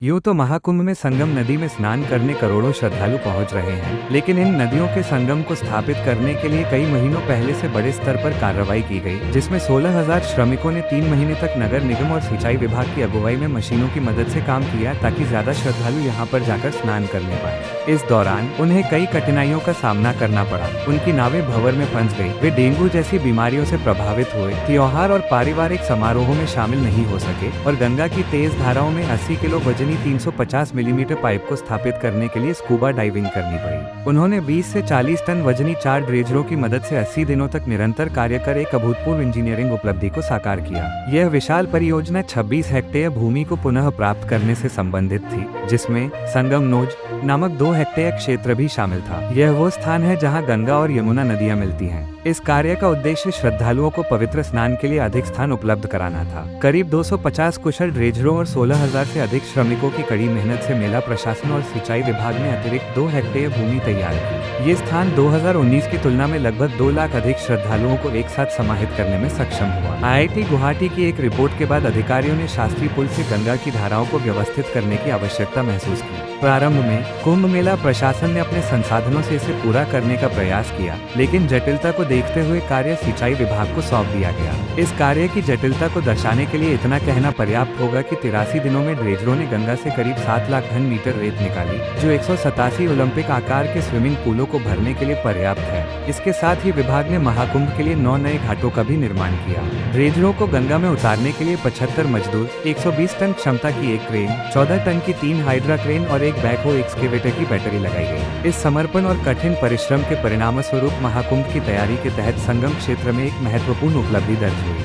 यूं तो महाकुंभ में संगम नदी में स्नान करने करोड़ों श्रद्धालु पहुंच रहे हैं, लेकिन इन नदियों के संगम को स्थापित करने के लिए कई महीनों पहले से बड़े स्तर पर कार्रवाई की गई, जिसमें 16,000 श्रमिकों ने 3 महीने तक नगर निगम और सिंचाई विभाग की अगुवाई में मशीनों की मदद से काम किया ताकि ज्यादा श्रद्धालु यहां पर जाकर स्नान करने पाए। इस दौरान उन्हें कई कठिनाइयों का सामना करना पड़ा। उनकी नावें भंवर में फंस गई, वे डेंगू जैसी बीमारियों से प्रभावित हुए, त्योहार और पारिवारिक समारोहों में शामिल नहीं हो सके और गंगा की तेज धाराओं में 80 किलो वजनी 350 मिलीमीटर पाइप को स्थापित करने के लिए स्कूबा डाइविंग करनी पड़ी। उन्होंने 20 से 40 टन वजनी 4 ड्रेजरों की मदद से 80 दिनों तक निरंतर कार्य कर एक अभूतपूर्व इंजीनियरिंग उपलब्धि को साकार किया। यह विशाल परियोजना 26 हेक्टेयर भूमि को पुनः प्राप्त करने से संबंधित थी, जिसमें संगम नोज नामक 2 हेक्टेयर क्षेत्र भी शामिल था। यह वो स्थान है जहां गंगा और यमुना नदियां मिलती हैं। इस कार्य का उद्देश्य श्रद्धालुओं को पवित्र स्नान के लिए अधिक स्थान उपलब्ध कराना था। करीब 250 कुशल ड्रेजरों और 16,000 से अधिक श्रमिकों की कड़ी मेहनत से मेला प्रशासन और सिंचाई विभाग ने अतिरिक्त 2 हेक्टेयर भूमि तैयार की। ये स्थान 2019 की तुलना में लगभग 2 लाख अधिक श्रद्धालुओं को एक साथ समाहित करने में सक्षम हुआ। IIT गुवाहाटी की एक रिपोर्ट के बाद अधिकारियों ने शास्त्री पुल से गंगा की धाराओं को व्यवस्थित करने की आवश्यकता महसूस की। प्रारंभ में कुंभ मेला प्रशासन ने अपने संसाधनों से इसे पूरा करने का प्रयास किया, लेकिन जटिलता को देखते हुए कार्य सिंचाई विभाग को सौंप दिया गया। इस कार्य की जटिलता को दर्शाने के लिए इतना कहना पर्याप्त होगा कि 83 दिनों में ड्रेजरों ने गंगा से करीब 7 लाख घन मीटर रेत निकाली, जो 187 ओलंपिक आकार के स्विमिंग पूलों को भरने के लिए पर्याप्त है। इसके साथ ही विभाग ने महाकुंभ के लिए 9 नए घाटों का भी निर्माण किया। ड्रेजरों को गंगा में उतारने के लिए 75 मजदूर, 120 टन क्षमता की एक क्रेन, 14 टन की 3 हाइड्रा क्रेन और एक बैकहो एक्सकेवेटर की बैटरी लगाई गई। इस समर्पण और कठिन परिश्रम के परिणामस्वरूप महाकुंभ की तैयारी के तहत संगम क्षेत्र में एक महत्वपूर्ण उपलब्धि दर्ज हुई।